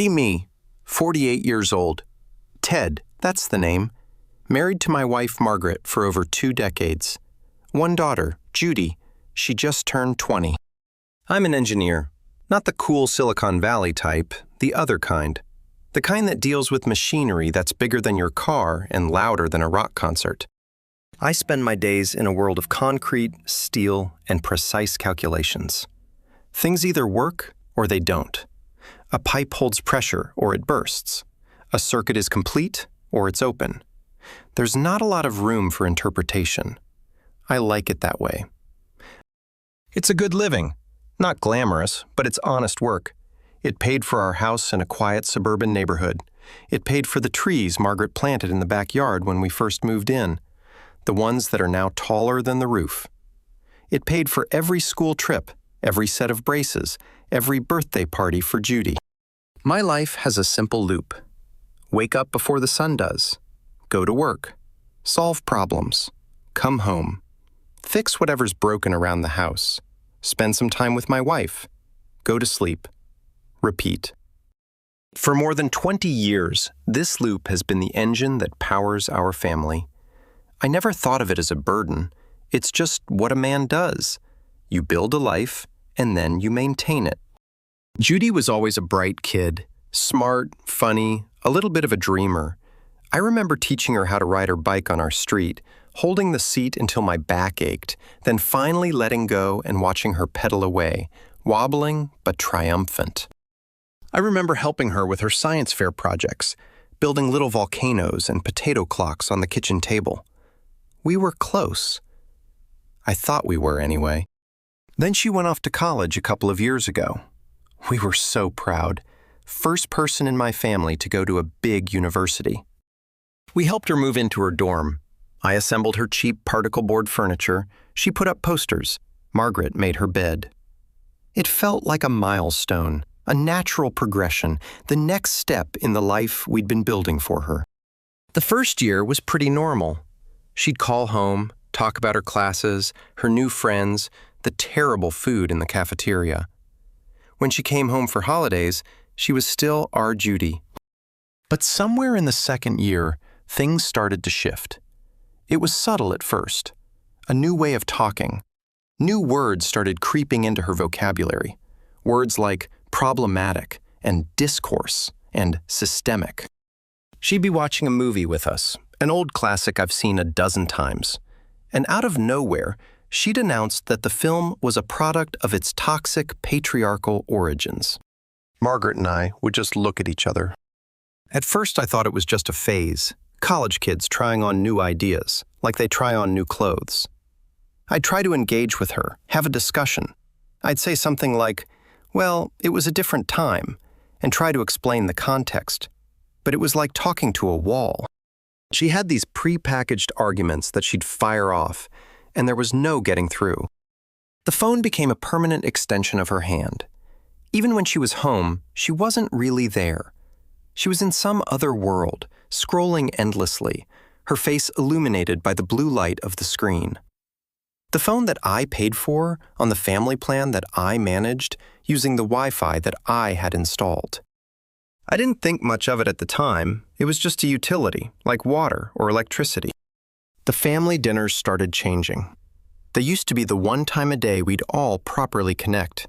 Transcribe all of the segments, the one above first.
Be me, 48 years old. Ted, that's the name. Married to my wife, Margaret, for over 2 decades. One daughter, Judy. She just turned 20. I'm an engineer. Not the cool Silicon Valley type, the other kind. The kind that deals with machinery that's bigger than your car and louder than a rock concert. I spend my days in a world of concrete, steel, and precise calculations. Things either work or they don't. A pipe holds pressure or it bursts. A circuit is complete or it's open. There's not a lot of room for interpretation. I like it that way. It's a good living. Not glamorous, but it's honest work. It paid for our house in a quiet suburban neighborhood. It paid for the trees Margaret planted in the backyard when we first moved in, the ones that are now taller than the roof. It paid for every school trip, every set of braces, every birthday party for Judy. My life has a simple loop. Wake up before the sun does. Go to work. Solve problems. Come home. Fix whatever's broken around the house. Spend some time with my wife. Go to sleep. Repeat. For more than 20 years, this loop has been the engine that powers our family. I never thought of it as a burden. It's just what a man does. You build a life, and then you maintain it. Judy was always a bright kid, smart, funny, a little bit of a dreamer. I remember teaching her how to ride her bike on our street, holding the seat until my back ached, then finally letting go and watching her pedal away, wobbling but triumphant. I remember helping her with her science fair projects, building little volcanoes and potato clocks on the kitchen table. We were close. I thought we were anyway. Then she went off to college a couple of years ago. We were so proud. First person in my family to go to a big university. We helped her move into her dorm. I assembled her cheap particle board furniture. She put up posters. Margaret made her bed. It felt like a milestone, a natural progression, the next step in the life we'd been building for her. The first year was pretty normal. She'd call home, talk about her classes, her new friends, the terrible food in the cafeteria. When she came home for holidays, she was still our Judy. But somewhere in the second year, things started to shift. It was subtle at first. A new way of talking. New words started creeping into her vocabulary. Words like problematic and discourse and systemic. She'd be watching a movie with us, an old classic I've seen a dozen times. And out of nowhere, she'd announced that the film was a product of its toxic patriarchal origins. Margaret and I would just look at each other. At first, I thought it was just a phase. College kids trying on new ideas, like they try on new clothes. I'd try to engage with her, have a discussion. I'd say something like, well, it was a different time, and try to explain the context. But it was like talking to a wall. She had these pre-packaged arguments that she'd fire off, and there was no getting through. The phone became a permanent extension of her hand. Even when she was home, she wasn't really there. She was in some other world, scrolling endlessly, her face illuminated by the blue light of the screen. The phone that I paid for on the family plan that I managed using the Wi-Fi that I had installed. I didn't think much of it at the time. It was just a utility, like water or electricity. The family dinners started changing. They used to be the one time a day we'd all properly connect.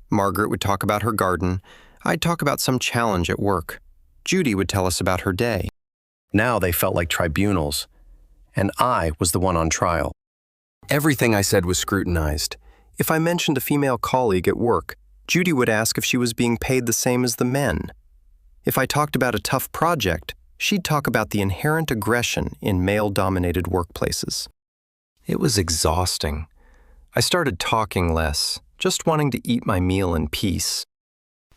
Margaret would talk about her garden. I'd talk about some challenge at work. Judy would tell us about her day. Now they felt like tribunals, and I was the one on trial. Everything I said was scrutinized. If I mentioned a female colleague at work, Judy would ask if she was being paid the same as the men. If I talked about a tough project, she'd talk about the inherent aggression in male-dominated workplaces. It was exhausting. I started talking less, just wanting to eat my meal in peace.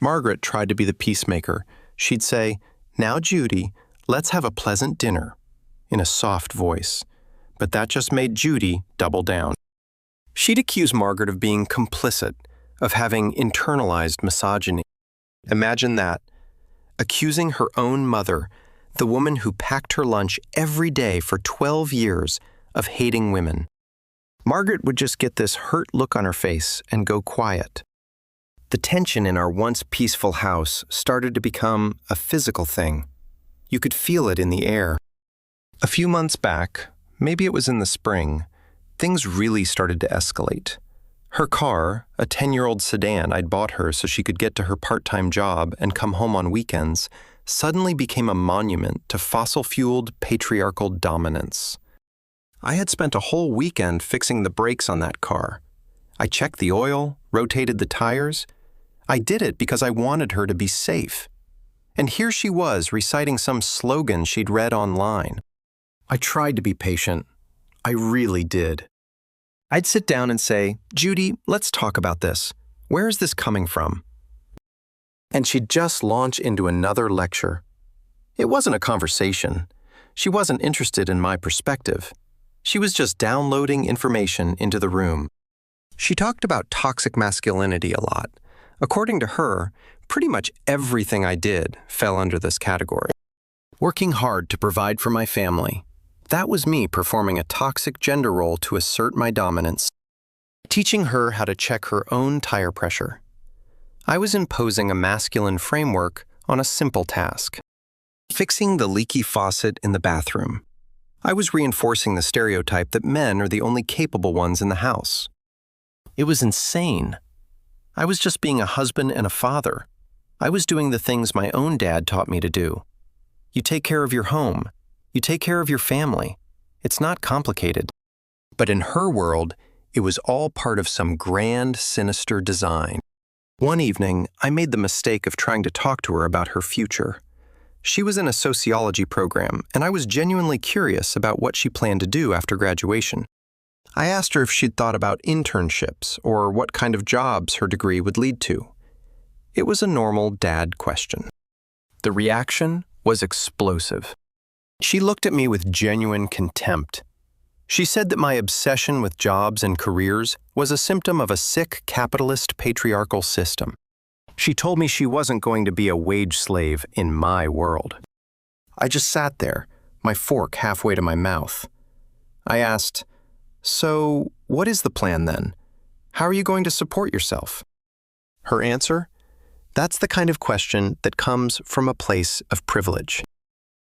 Margaret tried to be the peacemaker. She'd say, "Now, Judy, let's have a pleasant dinner," in a soft voice. But that just made Judy double down. She'd accuse Margaret of being complicit, of having internalized misogyny. Imagine that, accusing her own mother, the woman who packed her lunch every day for 12 years, of hating women. Margaret would just get this hurt look on her face and go quiet. The tension in our once peaceful house started to become a physical thing. You could feel it in the air. A few months back, maybe it was in the spring, things really started to escalate. Her car, a 10-year-old sedan I'd bought her so she could get to her part-time job and come home on weekends, suddenly became a monument to fossil-fueled patriarchal dominance. I had spent a whole weekend fixing the brakes on that car. I checked the oil, rotated the tires. I did it because I wanted her to be safe. And here she was reciting some slogan she'd read online. I tried to be patient. I really did. I'd sit down and say, "Judy, let's talk about this. Where is this coming from?" And she'd just launch into another lecture. It wasn't a conversation. She wasn't interested in my perspective. She was just downloading information into the room. She talked about toxic masculinity a lot. According to her, pretty much everything I did fell under this category. Working hard to provide for my family. That was me performing a toxic gender role to assert my dominance. Teaching her how to check her own tire pressure. I was imposing a masculine framework on a simple task. Fixing the leaky faucet in the bathroom. I was reinforcing the stereotype that men are the only capable ones in the house. It was insane. I was just being a husband and a father. I was doing the things my own dad taught me to do. You take care of your home. You take care of your family. It's not complicated. But in her world, it was all part of some grand, sinister design. One evening, I made the mistake of trying to talk to her about her future. She was in a sociology program, and I was genuinely curious about what she planned to do after graduation. I asked her if she'd thought about internships or what kind of jobs her degree would lead to. It was a normal dad question. The reaction was explosive. She looked at me with genuine contempt. She said that my obsession with jobs and careers was a symptom of a sick capitalist patriarchal system. She told me she wasn't going to be a wage slave in my world. I just sat there, my fork halfway to my mouth. I asked, "So, what is the plan then? How are you going to support yourself?" Her answer? That's the kind of question that comes from a place of privilege.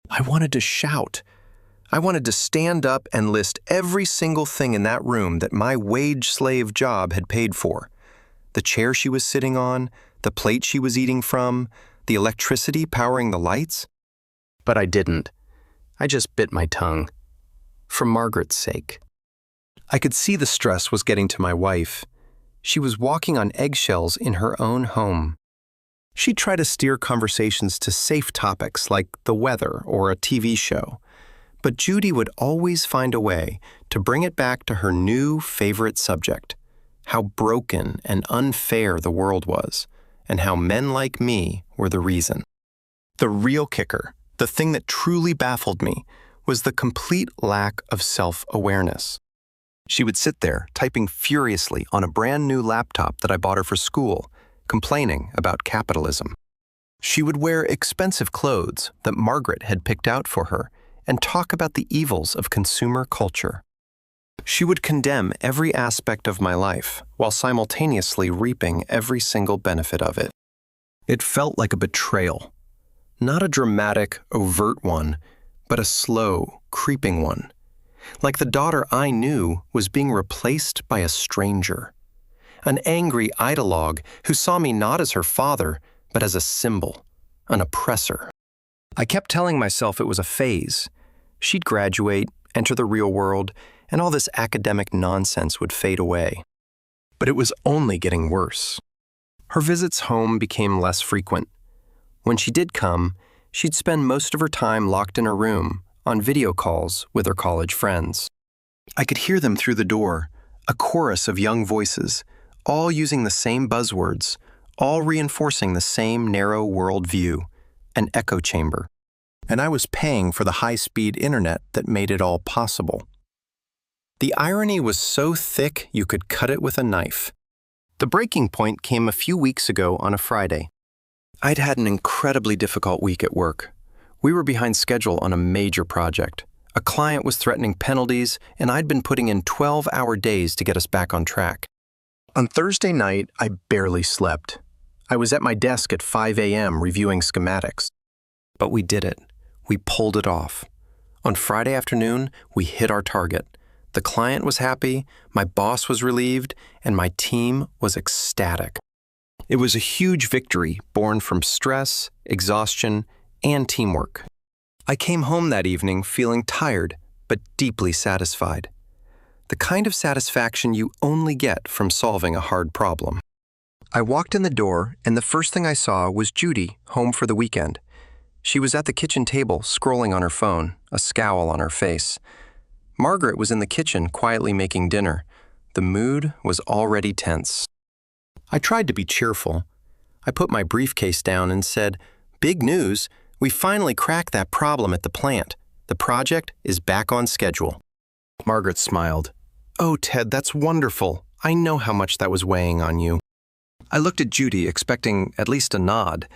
I wanted to shout. I wanted to stand up and list every single thing in that room that my wage slave job had paid for. The chair she was sitting on, the plate she was eating from, the electricity powering the lights. But I didn't. I just bit my tongue. For Margaret's sake. I could see the stress was getting to my wife. She was walking on eggshells in her own home. She'd try to steer conversations to safe topics like the weather or a TV show. But Judy would always find a way to bring it back to her new favorite subject, how broken and unfair the world was, and how men like me were the reason. The real kicker, the thing that truly baffled me, was the complete lack of self-awareness. She would sit there, typing furiously on a brand new laptop that I bought her for school, complaining about capitalism. She would wear expensive clothes that Margaret had picked out for her and talk about the evils of consumer culture. She would condemn every aspect of my life while simultaneously reaping every single benefit of it. It felt like a betrayal. Not a dramatic, overt one, but a slow, creeping one. Like the daughter I knew was being replaced by a stranger. An angry ideologue who saw me not as her father, but as a symbol, an oppressor. I kept telling myself it was a phase. She'd graduate, enter the real world, and all this academic nonsense would fade away. But it was only getting worse. Her visits home became less frequent. When she did come, she'd spend most of her time locked in her room, on video calls with her college friends. I could hear them through the door, a chorus of young voices, all using the same buzzwords, all reinforcing the same narrow worldview, an echo chamber. And I was paying for the high-speed internet that made it all possible. The irony was so thick you could cut it with a knife. The breaking point came a few weeks ago on a Friday. I'd had an incredibly difficult week at work. We were behind schedule on a major project. A client was threatening penalties, and I'd been putting in 12-hour days to get us back on track. On Thursday night, I barely slept. I was at my desk at 5 a.m. reviewing schematics. But we did it. We pulled it off. On Friday afternoon, we hit our target. The client was happy, my boss was relieved, and my team was ecstatic. It was a huge victory born from stress, exhaustion, and teamwork. I came home that evening feeling tired, but deeply satisfied. The kind of satisfaction you only get from solving a hard problem. I walked in the door, and the first thing I saw was Judy, home for the weekend. She was at the kitchen table, scrolling on her phone, a scowl on her face. Margaret was in the kitchen, quietly making dinner. The mood was already tense. I tried to be cheerful. I put my briefcase down and said, "Big news, we finally cracked that problem at the plant. The project is back on schedule." Margaret smiled. "Oh, Ted, that's wonderful. I know how much that was weighing on you." I looked at Judy, expecting at least a nod.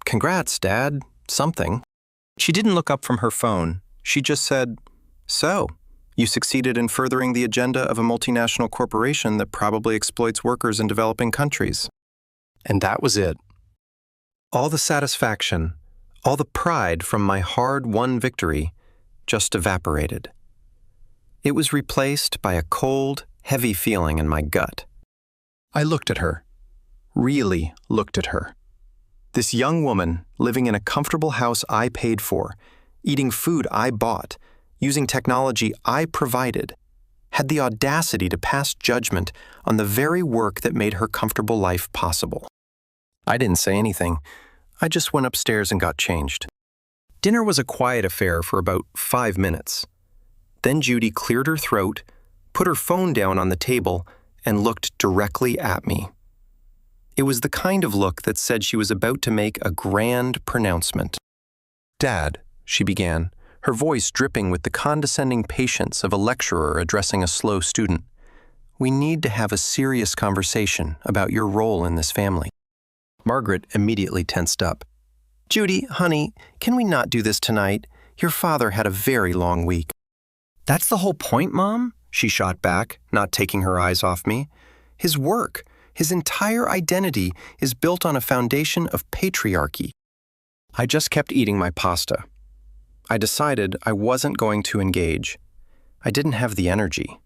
Congrats, Dad, something. She didn't look up from her phone. She just said, "So, you succeeded in furthering the agenda of a multinational corporation that probably exploits workers in developing countries." And that was it. All the satisfaction, all the pride from my hard-won victory just evaporated. It was replaced by a cold, heavy feeling in my gut. I looked at her, really looked at her. This young woman living in a comfortable house I paid for, eating food I bought, using technology I provided, had the audacity to pass judgment on the very work that made her comfortable life possible. I didn't say anything. I just went upstairs and got changed. Dinner was a quiet affair for about 5 minutes. Then Judy cleared her throat, put her phone down on the table, and looked directly at me. It was the kind of look that said she was about to make a grand pronouncement. "Dad," she began, her voice dripping with the condescending patience of a lecturer addressing a slow student, "we need to have a serious conversation about your role in this family." Margaret immediately tensed up. "Judy, honey, can we not do this tonight? Your father had a very long week." "That's the whole point, Mom," she shot back, not taking her eyes off me. "His work, his entire identity is built on a foundation of patriarchy." I just kept eating my pasta. I decided I wasn't going to engage. I didn't have the energy.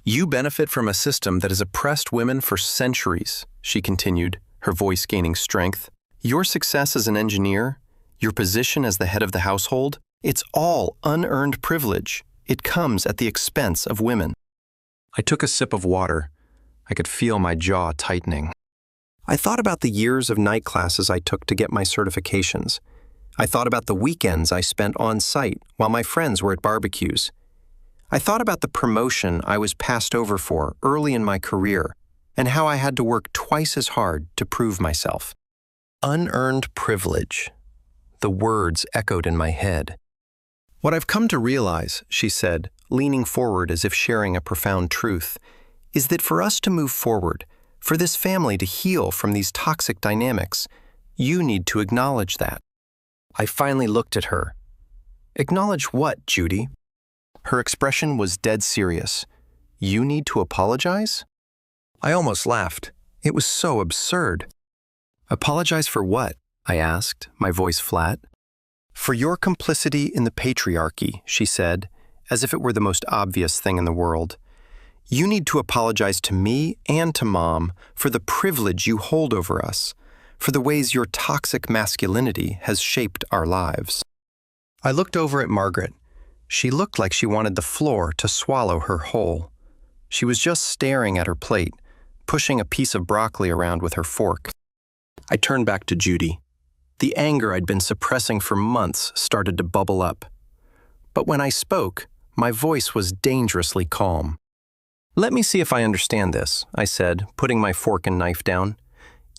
"You benefit from a system that has oppressed women for centuries," she continued, her voice gaining strength. "Your success as an engineer, your position as the head of the household, it's all unearned privilege. It comes at the expense of women." I took a sip of water. I could feel my jaw tightening. I thought about the years of night classes I took to get my certifications. I thought about the weekends I spent on site while my friends were at barbecues. I thought about the promotion I was passed over for early in my career and how I had to work twice as hard to prove myself. Unearned privilege. The words echoed in my head. "What I've come to realize," she said, leaning forward as if sharing a profound truth, "is that for us to move forward, for this family to heal from these toxic dynamics, you need to acknowledge that." I finally looked at her. "Acknowledge what, Judy?" Her expression was dead serious. "You need to apologize?" I almost laughed. It was so absurd. "Apologize for what?" I asked, my voice flat. "For your complicity in the patriarchy," she said, as if it were the most obvious thing in the world. "You need to apologize to me and to Mom for the privilege you hold over us, for the ways your toxic masculinity has shaped our lives." I looked over at Margaret. She looked like she wanted the floor to swallow her whole. She was just staring at her plate, pushing a piece of broccoli around with her fork. I turned back to Judy. The anger I'd been suppressing for months started to bubble up. But when I spoke, my voice was dangerously calm. "Let me see if I understand this," I said, putting my fork and knife down.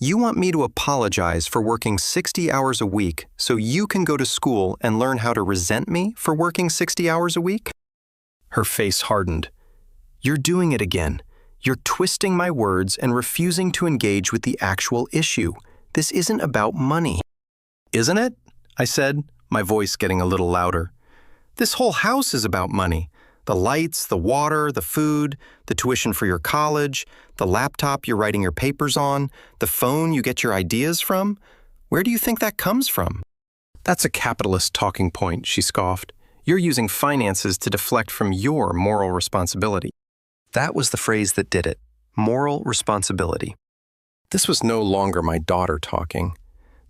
"You want me to apologize for working 60 hours a week so you can go to school and learn how to resent me for working 60 hours a week?" Her face hardened. "You're doing it again. You're twisting my words and refusing to engage with the actual issue. This isn't about money." "Isn't it?" I said, my voice getting a little louder. "This whole house is about money. The lights, the water, the food, the tuition for your college, the laptop you're writing your papers on, the phone you get your ideas from. Where do you think that comes from? That's a capitalist talking point, she scoffed. You're using finances to deflect from your moral responsibility. That was the phrase that did it. Moral responsibility. This was no longer my daughter talking.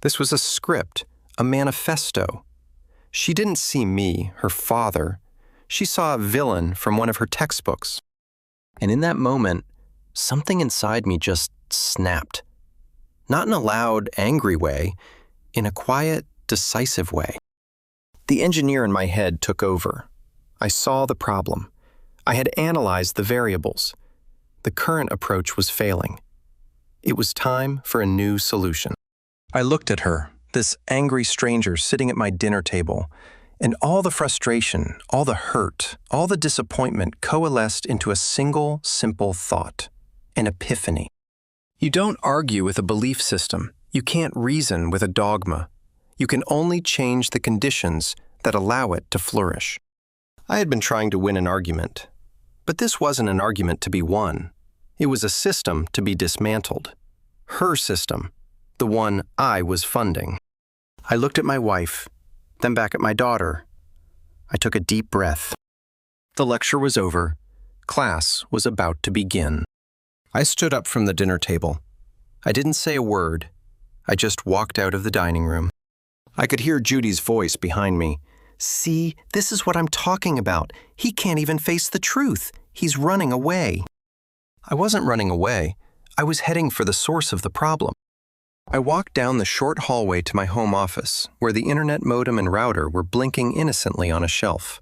This was a script, a manifesto. She didn't see me, her father. She saw a villain from one of her textbooks. And in that moment, something inside me just snapped. Not in a loud, angry way, in a quiet, decisive way. The engineer in my head took over. I saw the problem. I had analyzed the variables. The current approach was failing. It was time for a new solution. I looked at her, this angry stranger sitting at my dinner table, and all the frustration, all the hurt, all the disappointment coalesced into a single, simple thought, an epiphany. You don't argue with a belief system. You can't reason with a dogma. You can only change the conditions that allow it to flourish. I had been trying to win an argument, but this wasn't an argument to be won. It was a system to be dismantled. Her system, the one I was funding. I looked at my wife, then back at my daughter. I took a deep breath. The lecture was over. Class was about to begin. I stood up from the dinner table. I didn't say a word. I just walked out of the dining room. I could hear Judy's voice behind me. See, this is what I'm talking about. He can't even face the truth. He's running away. I wasn't running away. I was heading for the source of the problem. I walked down the short hallway to my home office, where the internet modem and router were blinking innocently on a shelf.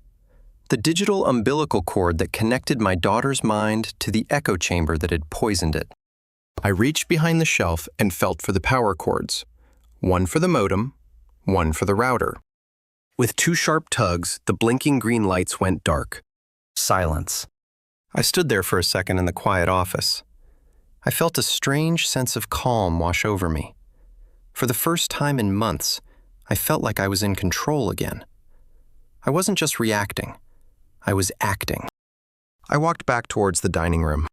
The digital umbilical cord that connected my daughter's mind to the echo chamber that had poisoned it. I reached behind the shelf and felt for the power cords. One for the modem, one for the router. With two sharp tugs, the blinking green lights went dark. Silence. I stood there for a second in the quiet office. I felt a strange sense of calm wash over me. For the first time in months, I felt like I was in control again. I wasn't just reacting. I was acting. I walked back towards the dining room.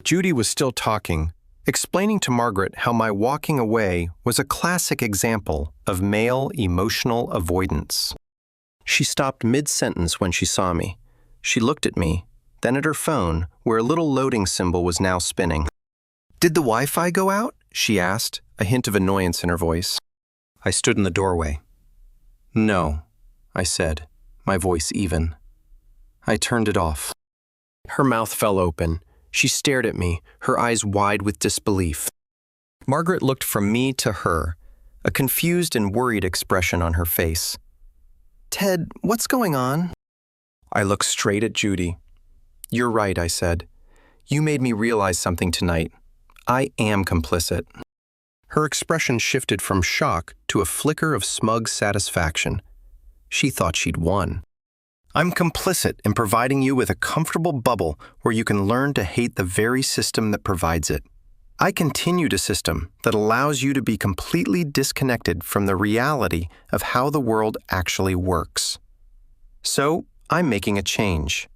Judy was still talking, explaining to Margaret how my walking away was a classic example of male emotional avoidance. She stopped mid-sentence when she saw me. She looked at me, then at her phone, where a little loading symbol was now spinning. "Did the Wi-Fi go out?" she asked, a hint of annoyance in her voice. I stood in the doorway. "No," I said, my voice even. I turned it off. Her mouth fell open. She stared at me, her eyes wide with disbelief. Margaret looked from me to her, a confused and worried expression on her face. "Ted, what's going on?" I looked straight at Judy. "You're right," I said. "You made me realize something tonight. I am complicit." Her expression shifted from shock to a flicker of smug satisfaction. She thought she'd won. "I'm complicit in providing you with a comfortable bubble where you can learn to hate the very system that provides it. I continued a system that allows you to be completely disconnected from the reality of how the world actually works. So, I'm making a change.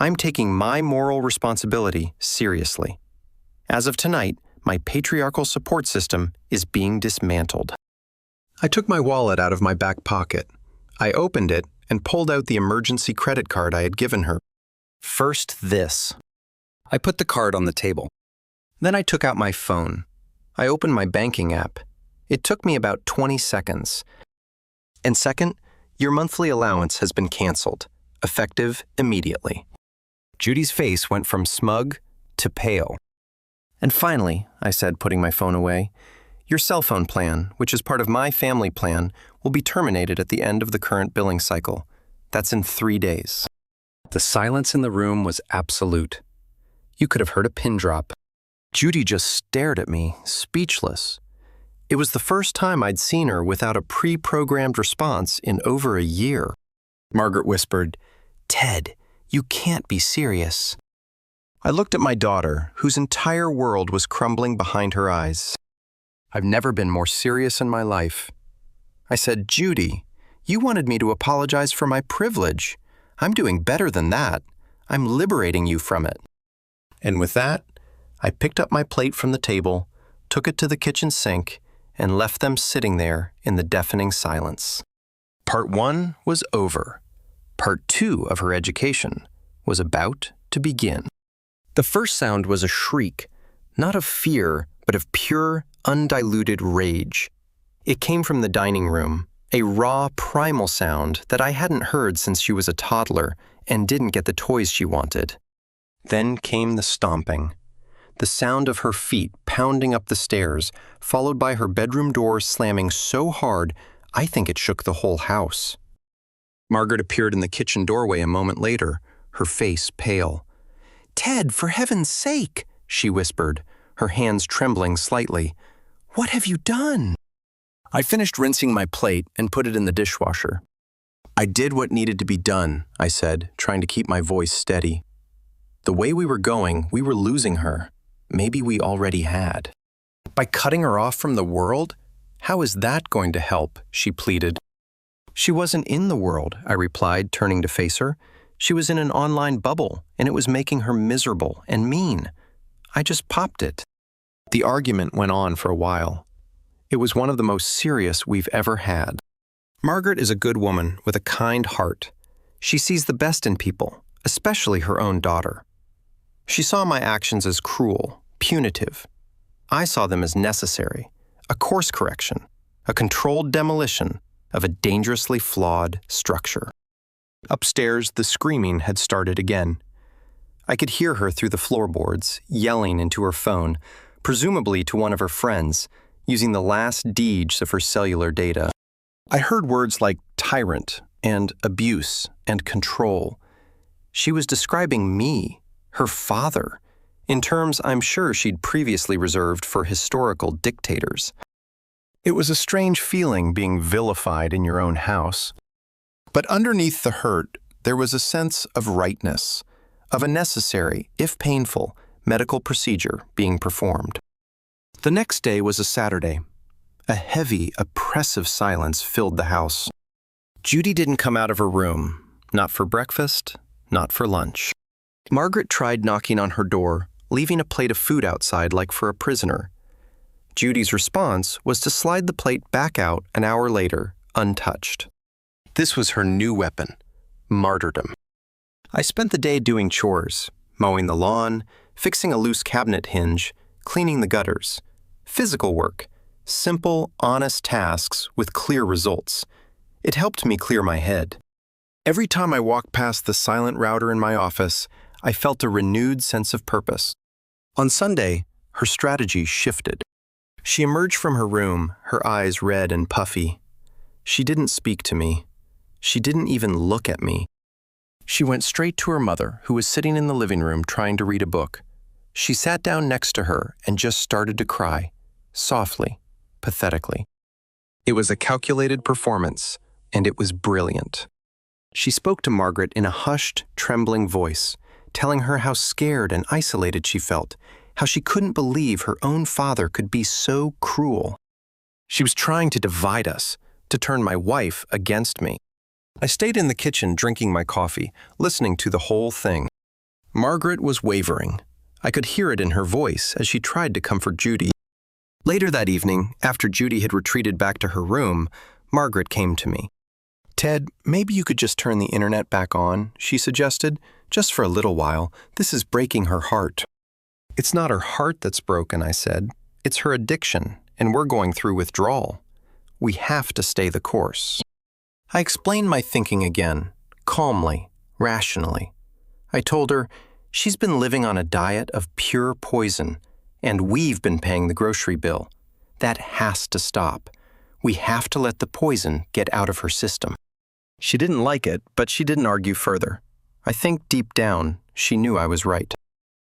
I'm taking my moral responsibility seriously. As of tonight, my patriarchal support system is being dismantled." I took my wallet out of my back pocket. I opened it and pulled out the emergency credit card I had given her. First this. I put the card on the table. Then I took out my phone. I opened my banking app. It took me about 20 seconds. And second, your monthly allowance has been canceled, effective immediately. Judy's face went from smug to pale. "And finally," I said, putting my phone away, "your cell phone plan, which is part of my family plan, will be terminated at the end of the current billing cycle. That's in 3 days." The silence in the room was absolute. You could have heard a pin drop. Judy just stared at me, speechless. It was the first time I'd seen her without a pre-programmed response in over a year. Margaret whispered, "Ted, you can't be serious." I looked at my daughter, whose entire world was crumbling behind her eyes. I've never been more serious in my life. I said, "Judy, you wanted me to apologize for my privilege. I'm doing better than that. I'm liberating you from it." And with that, I picked up my plate from the table, took it to the kitchen sink, and left them sitting there in the deafening silence. Part 1 was over. Part 2 of her education was about to begin. The first sound was a shriek, not of fear, but of pure, undiluted rage. It came from the dining room, a raw, primal sound that I hadn't heard since she was a toddler and didn't get the toys she wanted. Then came the stomping, the sound of her feet pounding up the stairs, followed by her bedroom door slamming so hard I think it shook the whole house. Margaret appeared in the kitchen doorway a moment later, her face pale. "Ted, for heaven's sake," she whispered, her hands trembling slightly. "What have you done?" I finished rinsing my plate and put it in the dishwasher. "I did what needed to be done," I said, trying to keep my voice steady. The way we were going, we were losing her. Maybe we already had. "By cutting her off from the world? How is that going to help?" she pleaded. "She wasn't in the world," I replied, turning to face her. "She was in an online bubble, and it was making her miserable and mean. I just popped it." The argument went on for a while. It was one of the most serious we've ever had. Margaret is a good woman with a kind heart. She sees the best in people, especially her own daughter. She saw my actions as cruel, punitive. I saw them as necessary, a course correction, a controlled demolition of a dangerously flawed structure. Upstairs, the screaming had started again. I could hear her through the floorboards, yelling into her phone, presumably to one of her friends, using the last deeds of her cellular data. I heard words like tyrant and abuse and control. She was describing me, her father, in terms I'm sure she'd previously reserved for historical dictators. It was a strange feeling being vilified in your own house. But underneath the hurt, there was a sense of rightness, of a necessary, if painful, medical procedure being performed. The next day was a Saturday. A heavy, oppressive silence filled the house. Judy didn't come out of her room, not for breakfast, not for lunch. Margaret tried knocking on her door, leaving a plate of food outside like for a prisoner. Judy's response was to slide the plate back out an hour later, untouched. This was her new weapon, martyrdom. I spent the day doing chores, mowing the lawn, fixing a loose cabinet hinge, cleaning the gutters. Physical work, simple, honest tasks with clear results. It helped me clear my head. Every time I walked past the silent router in my office, I felt a renewed sense of purpose. On Sunday, her strategy shifted. She emerged from her room, her eyes red and puffy. She didn't speak to me. She didn't even look at me. She went straight to her mother, who was sitting in the living room trying to read a book. She sat down next to her and just started to cry, softly, pathetically. It was a calculated performance, and it was brilliant. She spoke to Margaret in a hushed, trembling voice, telling her how scared and isolated she felt, how she couldn't believe her own father could be so cruel. She was trying to divide us, to turn my wife against me. I stayed in the kitchen drinking my coffee, listening to the whole thing. Margaret was wavering. I could hear it in her voice as she tried to comfort Judy. Later that evening, after Judy had retreated back to her room, Margaret came to me. "Ted, maybe you could just turn the internet back on," she suggested. "Just for a little while. This is breaking her heart." "It's not her heart that's broken," I said. "It's her addiction, and we're going through withdrawal. We have to stay the course." I explained my thinking again, calmly, rationally. I told her, she's been living on a diet of pure poison, and we've been paying the grocery bill. That has to stop. We have to let the poison get out of her system. She didn't like it, but she didn't argue further. I think deep down, she knew I was right.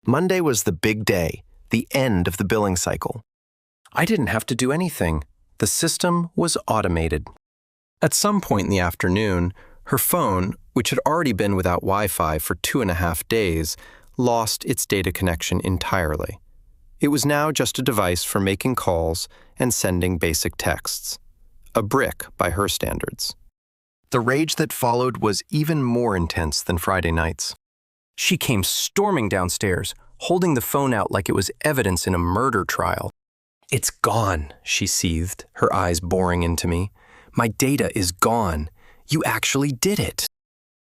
Monday was the big day, the end of the billing cycle. I didn't have to do anything. The system was automated. At some point in the afternoon, her phone, which had already been without Wi-Fi for 2.5 days, lost its data connection entirely. It was now just a device for making calls and sending basic texts. A brick by her standards. The rage that followed was even more intense than Friday nights. She came storming downstairs, holding the phone out like it was evidence in a murder trial. "It's gone," she seethed, her eyes boring into me. "My data is gone. You actually did it."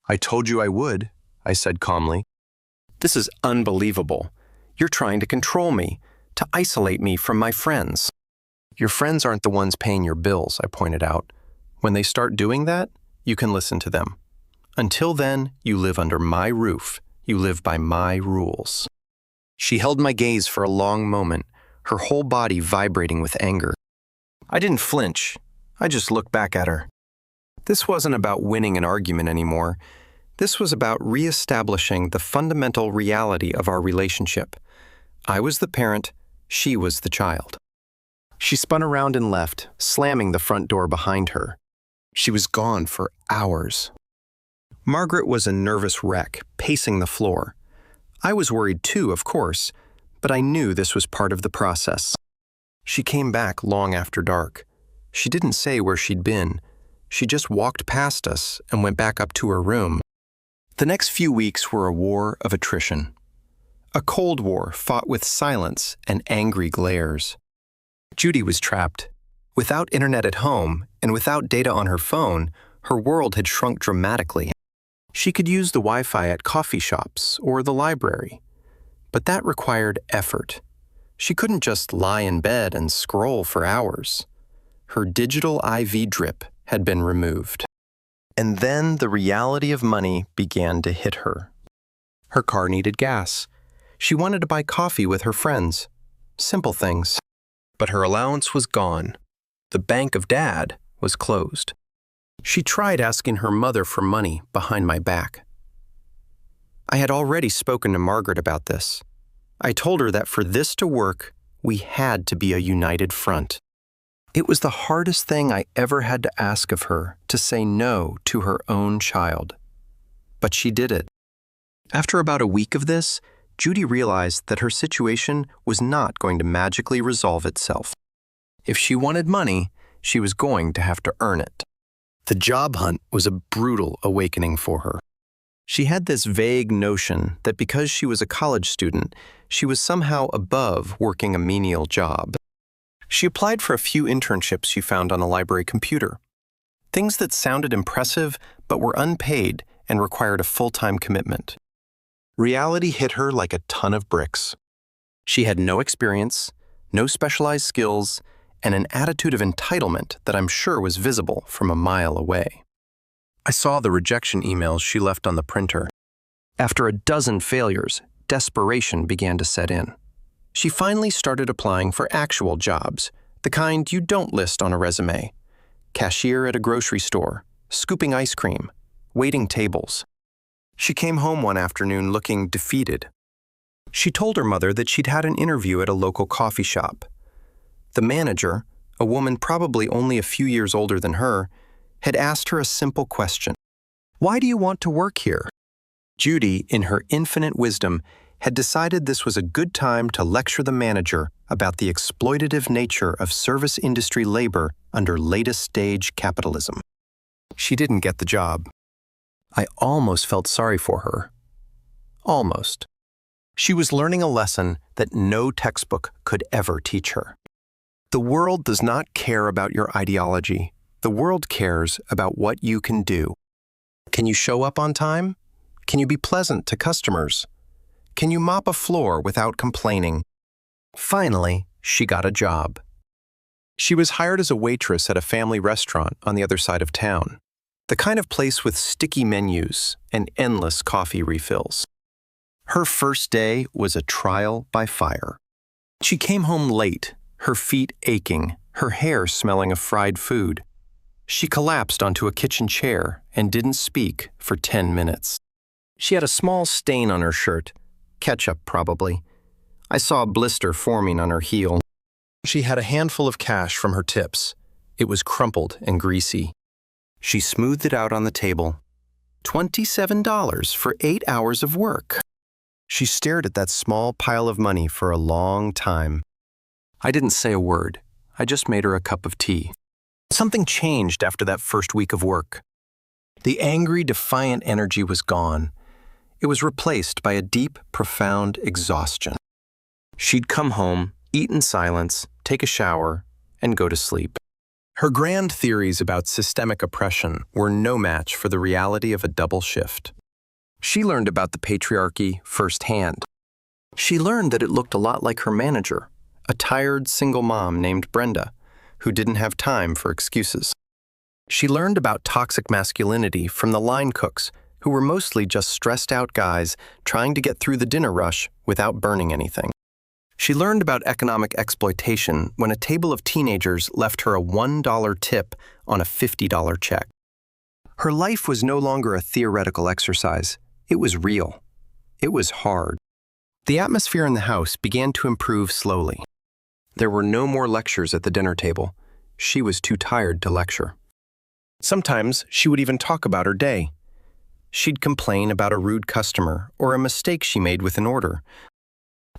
"I told you I would," I said calmly. "This is unbelievable. You're trying to control me, to isolate me from my friends." "Your friends aren't the ones paying your bills," I pointed out. "When they start doing that, you can listen to them. Until then, you live under my roof. You live by my rules." She held my gaze for a long moment, her whole body vibrating with anger. I didn't flinch. I just looked back at her. This wasn't about winning an argument anymore. This was about reestablishing the fundamental reality of our relationship. I was the parent, she was the child. She spun around and left, slamming the front door behind her. She was gone for hours. Margaret was a nervous wreck, pacing the floor. I was worried too, of course, but I knew this was part of the process. She came back long after dark. She didn't say where she'd been. She just walked past us and went back up to her room. The next few weeks were a war of attrition. A cold war fought with silence and angry glares. Judy was trapped. Without internet at home and without data on her phone, her world had shrunk dramatically. She could use the Wi-Fi at coffee shops or the library, but that required effort. She couldn't just lie in bed and scroll for hours. Her digital IV drip had been removed. And then the reality of money began to hit her. Her car needed gas. She wanted to buy coffee with her friends. Simple things. But her allowance was gone. The bank of Dad was closed. She tried asking her mother for money behind my back. I had already spoken to Margaret about this. I told her that for this to work, we had to be a united front. It was the hardest thing I ever had to ask of her, to say no to her own child. But she did it. After about a week of this, Judy realized that her situation was not going to magically resolve itself. If she wanted money, she was going to have to earn it. The job hunt was a brutal awakening for her. She had this vague notion that because she was a college student, she was somehow above working a menial job. She applied for a few internships she found on a library computer. Things that sounded impressive but were unpaid and required a full-time commitment. Reality hit her like a ton of bricks. She had no experience, no specialized skills, and an attitude of entitlement that I'm sure was visible from a mile away. I saw the rejection emails she left on the printer. After a dozen failures, desperation began to set in. She finally started applying for actual jobs, the kind you don't list on a resume. Cashier at a grocery store, scooping ice cream, waiting tables. She came home one afternoon looking defeated. She told her mother that she'd had an interview at a local coffee shop. The manager, a woman probably only a few years older than her, had asked her a simple question. "Why do you want to work here?" Judy, in her infinite wisdom, had decided this was a good time to lecture the manager about the exploitative nature of service industry labor under latest stage capitalism. She didn't get the job. I almost felt sorry for her. Almost. She was learning a lesson that no textbook could ever teach her. The world does not care about your ideology. The world cares about what you can do. Can you show up on time? Can you be pleasant to customers? Can you mop a floor without complaining? Finally, she got a job. She was hired as a waitress at a family restaurant on the other side of town, the kind of place with sticky menus and endless coffee refills. Her first day was a trial by fire. She came home late, her feet aching, her hair smelling of fried food. She collapsed onto a kitchen chair and didn't speak for 10 minutes. She had a small stain on her shirt, ketchup probably. I saw a blister forming on her heel. She had a handful of cash from her tips. It was crumpled and greasy. She smoothed it out on the table. $27 for 8 hours of work. She stared at that small pile of money for a long time. I didn't say a word. I just made her a cup of tea. Something changed after that first week of work. The angry, defiant energy was gone. It was replaced by a deep, profound exhaustion. She'd come home, eat in silence, take a shower, and go to sleep. Her grand theories about systemic oppression were no match for the reality of a double shift. She learned about the patriarchy firsthand. She learned that it looked a lot like her manager, a tired single mom named Brenda, who didn't have time for excuses. She learned about toxic masculinity from the line cooks, who were mostly just stressed-out guys trying to get through the dinner rush without burning anything. She learned about economic exploitation when a table of teenagers left her a $1 tip on a $50 check. Her life was no longer a theoretical exercise. It was real. It was hard. The atmosphere in the house began to improve slowly. There were no more lectures at the dinner table. She was too tired to lecture. Sometimes she would even talk about her day. She'd complain about a rude customer or a mistake she made with an order.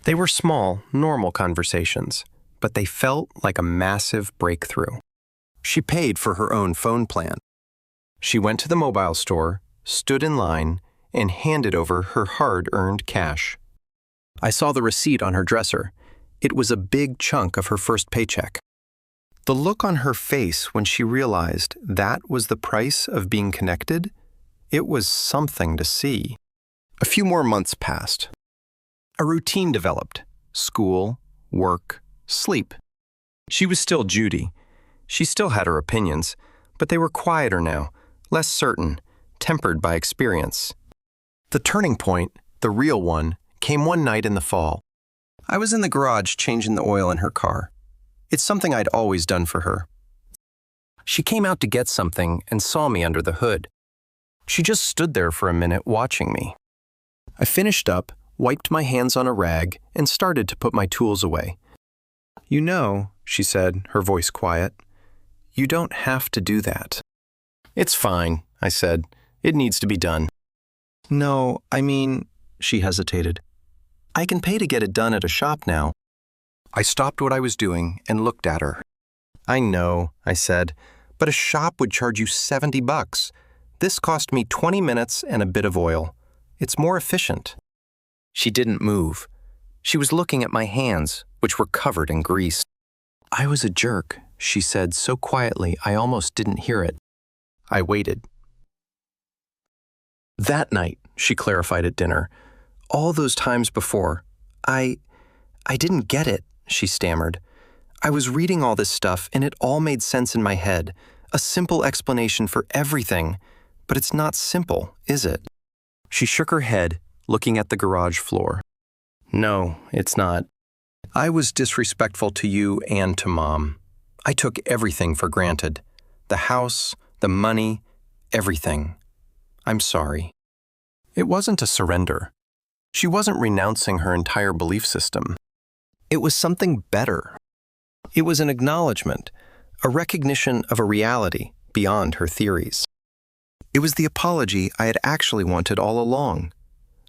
They were small, normal conversations, but they felt like a massive breakthrough. She paid for her own phone plan. She went to the mobile store, stood in line, and handed over her hard-earned cash. I saw the receipt on her dresser. It was a big chunk of her first paycheck. The look on her face when she realized that was the price of being connected, it was something to see. A few more months passed. A routine developed: school, work, sleep. She was still Judy. She still had her opinions, but they were quieter now, less certain, tempered by experience. The turning point, the real one, came one night in the fall. I was in the garage changing the oil in her car. It's something I'd always done for her. She came out to get something and saw me under the hood. She just stood there for a minute watching me. I finished up, wiped my hands on a rag, and started to put my tools away. "You know," she said, her voice quiet, "you don't have to do that." "It's fine," I said. "It needs to be done." "No, I mean," she hesitated. "I can pay to get it done at a shop now." I stopped what I was doing and looked at her. "I know," I said, "but a shop would charge you $70. This cost me 20 minutes and a bit of oil. It's more efficient." She didn't move. She was looking at my hands, which were covered in grease. "I was a jerk," she said so quietly I almost didn't hear it. I waited. "That night," she clarified at dinner, "all those times before, I didn't get it," she stammered. "I was reading all this stuff and it all made sense in my head, a simple explanation for everything, but it's not simple, is it?" She shook her head, looking at the garage floor. "No, it's not. I was disrespectful to you and to Mom. I took everything for granted. The house, the money, everything. I'm sorry." It wasn't a surrender. She wasn't renouncing her entire belief system. It was something better. It was an acknowledgement, a recognition of a reality beyond her theories. It was the apology I had actually wanted all along.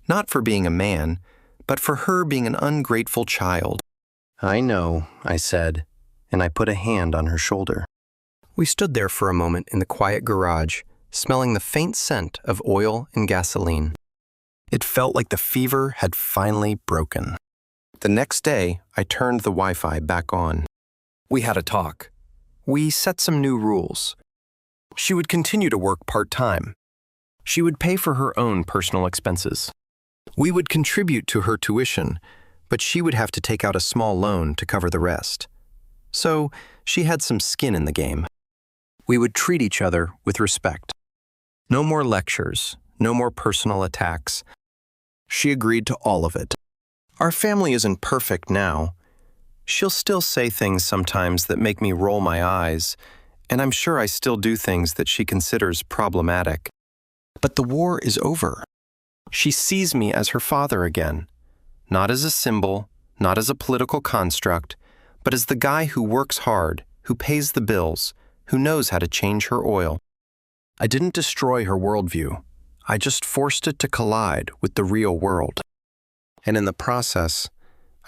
Not for being a man, but for her being an ungrateful child. "I know," I said, and I put a hand on her shoulder. We stood there for a moment in the quiet garage, smelling the faint scent of oil and gasoline. It felt like the fever had finally broken. The next day, I turned the Wi-Fi back on. We had a talk. We set some new rules. She would continue to work part-time. She would pay for her own personal expenses. We would contribute to her tuition, but she would have to take out a small loan to cover the rest. So she had some skin in the game. We would treat each other with respect. No more lectures, no more personal attacks. She agreed to all of it. Our family isn't perfect now. She'll still say things sometimes that make me roll my eyes, and I'm sure I still do things that she considers problematic. But the war is over. She sees me as her father again, not as a symbol, not as a political construct, but as the guy who works hard, who pays the bills, who knows how to change her oil. I didn't destroy her worldview. I just forced it to collide with the real world. And in the process,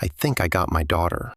I think I got my daughter.